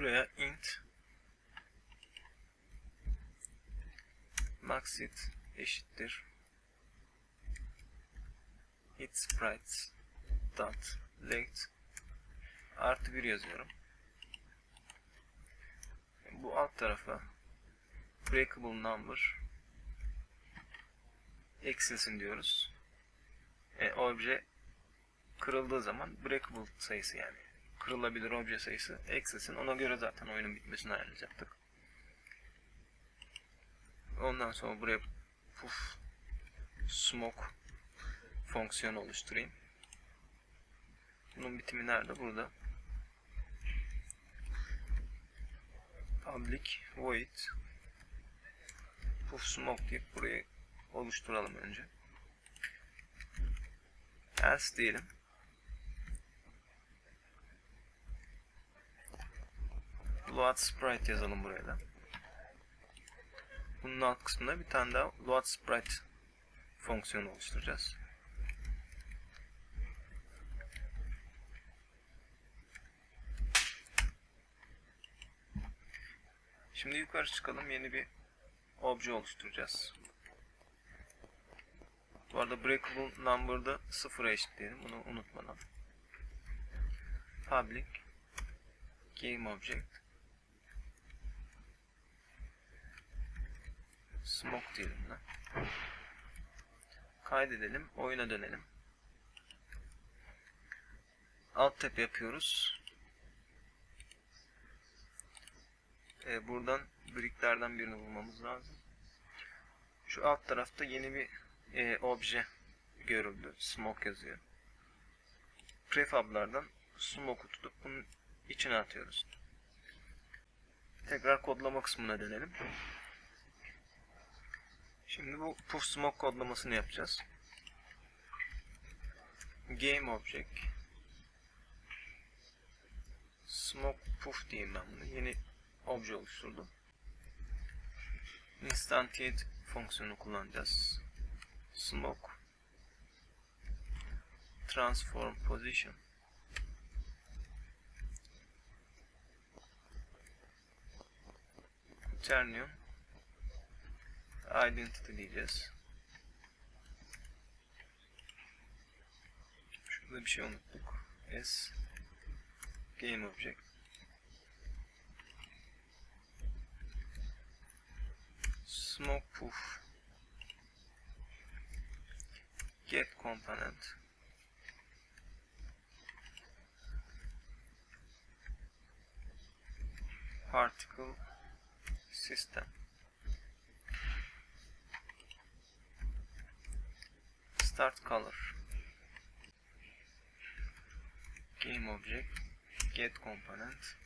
Buraya int maxit eşittir hit sprites dot length artı 1 yazıyorum. Bu alt tarafa breakable number eksilsin diyoruz. Obje kırıldığı zaman breakable sayısı, yani kırılabilir obje sayısı eksilsin. Ona göre zaten oyunun bitmesini ayarlayacaktık. Ondan sonra buraya puff smoke fonksiyonu oluşturayım. Bunun bitimi nerede? Burada. Public void puff smoke deyip burayı oluşturalım önce. Else diyelim. Load sprite yazalım buraya da. Bunun alt kısmında bir tane daha load sprite fonksiyonu oluşturacağız. Şimdi yukarı çıkalım, yeni bir obje oluşturacağız. Bu arada breakable number'da 0'a eşitleyelim, bunu unutmadan. Public game object smoke diyelim buna. Kaydedelim, oyuna dönelim. Alt tab yapıyoruz. Buradan bricklerden birini bulmamız lazım. Şu alt tarafta yeni bir obje görüldü. Smoke yazıyor. Prefab'lardan smoke'u tutup bunun içine atıyoruz. Tekrar kodlama kısmına dönelim. Şimdi bu puff smoke kodlamasını yapacağız. Game object smoke puff diyeyim ben bunu. Yeni obje oluşturdum. Instantiate fonksiyonu kullanacağız. Smoke transform position quaternion identity diyeceğiz. Şurada bir şey unuttuk. S game object smoke puff get component particle system start color game object get component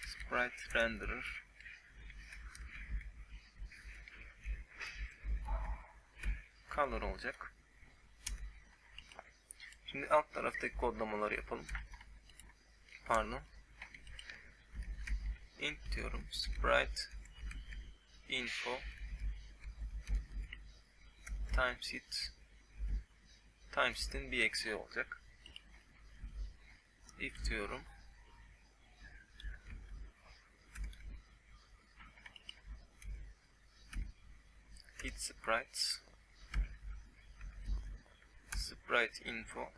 sprite renderer color olacak. Şimdi alt taraftaki kodlamaları yapalım. Pardon. Int diyorum. Sprite info timeset timeset'in bir eksiği olacak. If diyorum. Hit sprites sprite info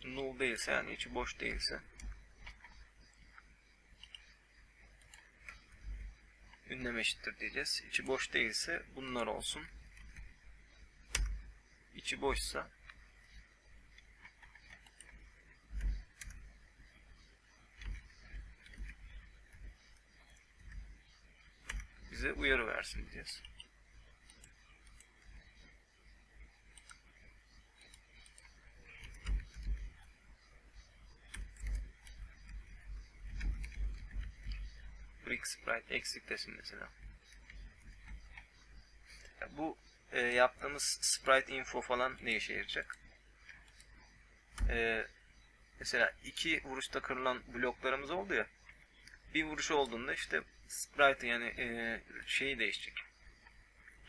null değilse, yani içi boş değilse, ünlem eşittir diyeceğiz. İçi boş değilse bunlar olsun. İçi boşsa bize uyarı versin diyeceğiz. Brick sprite eksik desin mesela. Bu yaptığımız sprite info falan ne işe yarayacak? Mesela 2 vuruşta kırılan bloklarımız oldu ya. Bir vuruş olduğunda işte sprite, yani şeyi değişecek.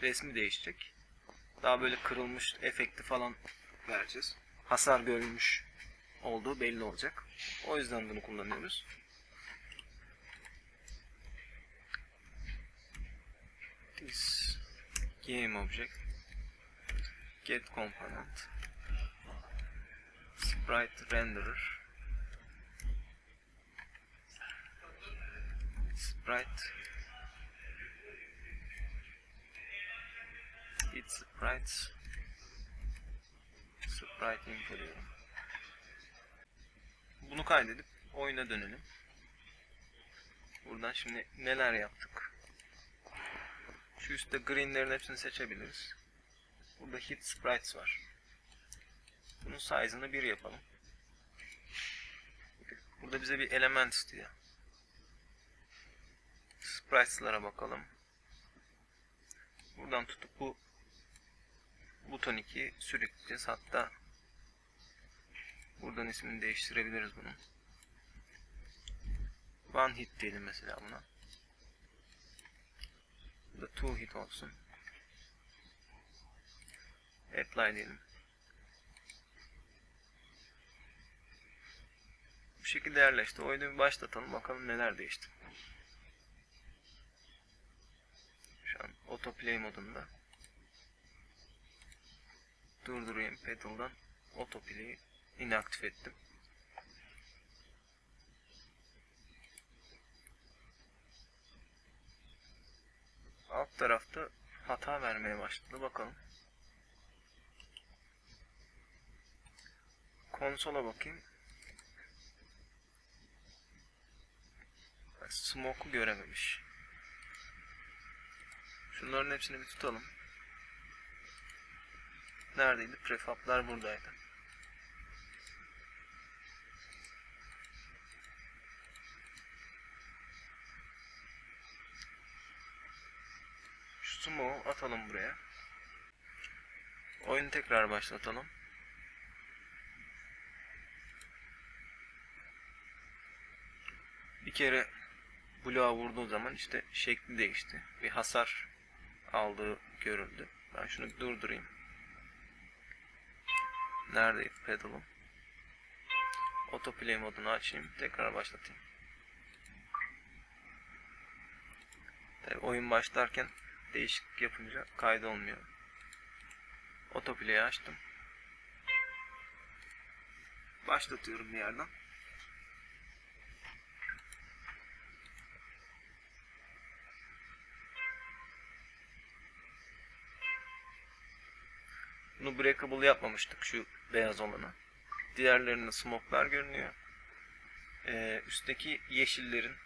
Resmi değişecek. Daha böyle kırılmış efekti falan vereceğiz. hasar görmüş olduğu belli olacak. O yüzden bunu kullanıyoruz. This game object get component sprite renderer sprite it sprites sprite info diyorum. Bunu kaydedip oyuna dönelim. Buradan şimdi neler yaptık? Şu üstte greenlerin hepsini seçebiliriz. Burada hit sprites var. Bunun size'ını 1 yapalım. Burada bize bir element istiyor. Sprites'lara bakalım. Buradan tutup bu buton 2'yi sürükleyeceğiz. Hatta buradan ismini değiştirebiliriz bunun. One hit diyelim mesela buna. Burada two hit olsun. Apply diyelim. Bu şekilde yerleşti. Oyunu bir başlatalım. Bakalım neler değişti. Şu an autoplay modunda. Durdurayım pedal'dan. Autoplay'i inaktif ettim. Alt tarafta hata vermeye başladı. Bakalım. Konsola bakayım. Smoke'u görememiş. Şunların hepsini bir tutalım. Neredeydi? Prefab'lar buradaydı. Şu smoke'u atalım buraya. Oyunu tekrar başlatalım. Bir kere bloğa vurduğu zaman işte şekli değişti. Bir hasar aldığı görüldü. Ben şunu durdurayım. Neredeydi pedal'ım? Autoplay modunu açayım. Tekrar başlatayım. Tabii oyun başlarken değişiklik yapınca kaydolmuyor. Autoplay'i açtım. Başlatıyorum bir yerden. Bunu breakable yapmamıştık şu beyaz olanı. Diğerlerinde smoke'lar görünüyor. Üstteki yeşillerin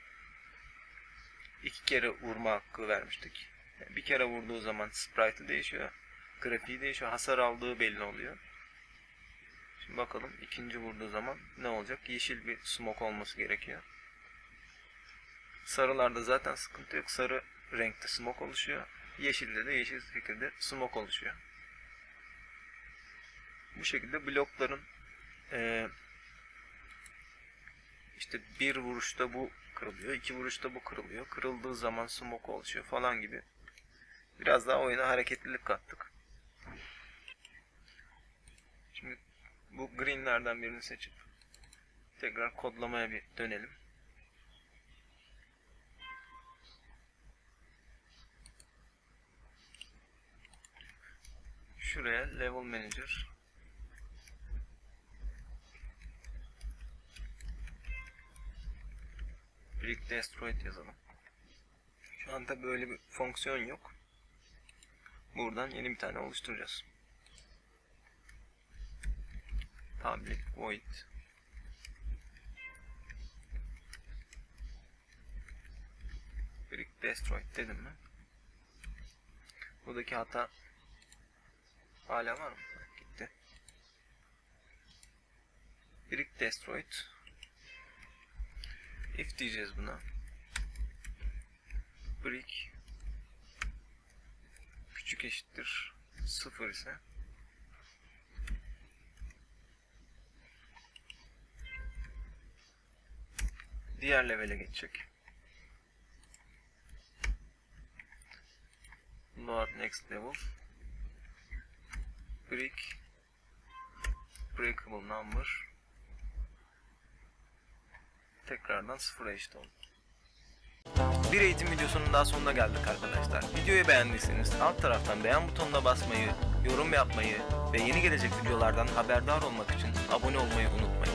2 kere vurma hakkı vermiştik. Bir kere vurduğu zaman sprite'ı değişiyor. Grafiği değişiyor. Hasar aldığı belli oluyor. Şimdi bakalım ikinci vurduğu zaman ne olacak? Yeşil bir smoke olması gerekiyor. Sarılarda zaten sıkıntı yok. Sarı renkte smoke oluşuyor. Yeşilde de yeşil şekilde smoke oluşuyor. Bu şekilde blokların işte bir vuruşta bu kırılıyor, 2 vuruşta bu kırılıyor. Kırıldığı zaman smoke oluşuyor falan gibi. Biraz daha oyuna hareketlilik kattık. Şimdi bu greenlerden birini seçip tekrar kodlamaya bir dönelim. Şuraya level manager brick destroyed yazalım. Şu anda böyle bir fonksiyon yok. Buradan yeni bir tane oluşturacağız. Public void brick destroyed dedim mi? Buradaki hata hala var mı? Gitti. Brick destroyed. If diyeceğiz buna. Brick küçük eşittir 0 ise diğer levele geçecek. Load next level. Brick Breakable number tekrardan sıfıra eşit oldu. Bir eğitim videosunun daha sonuna geldik arkadaşlar. Videoyu beğendiyseniz alt taraftan beğen butonuna basmayı, yorum yapmayı ve yeni gelecek videolardan haberdar olmak için abone olmayı unutmayın.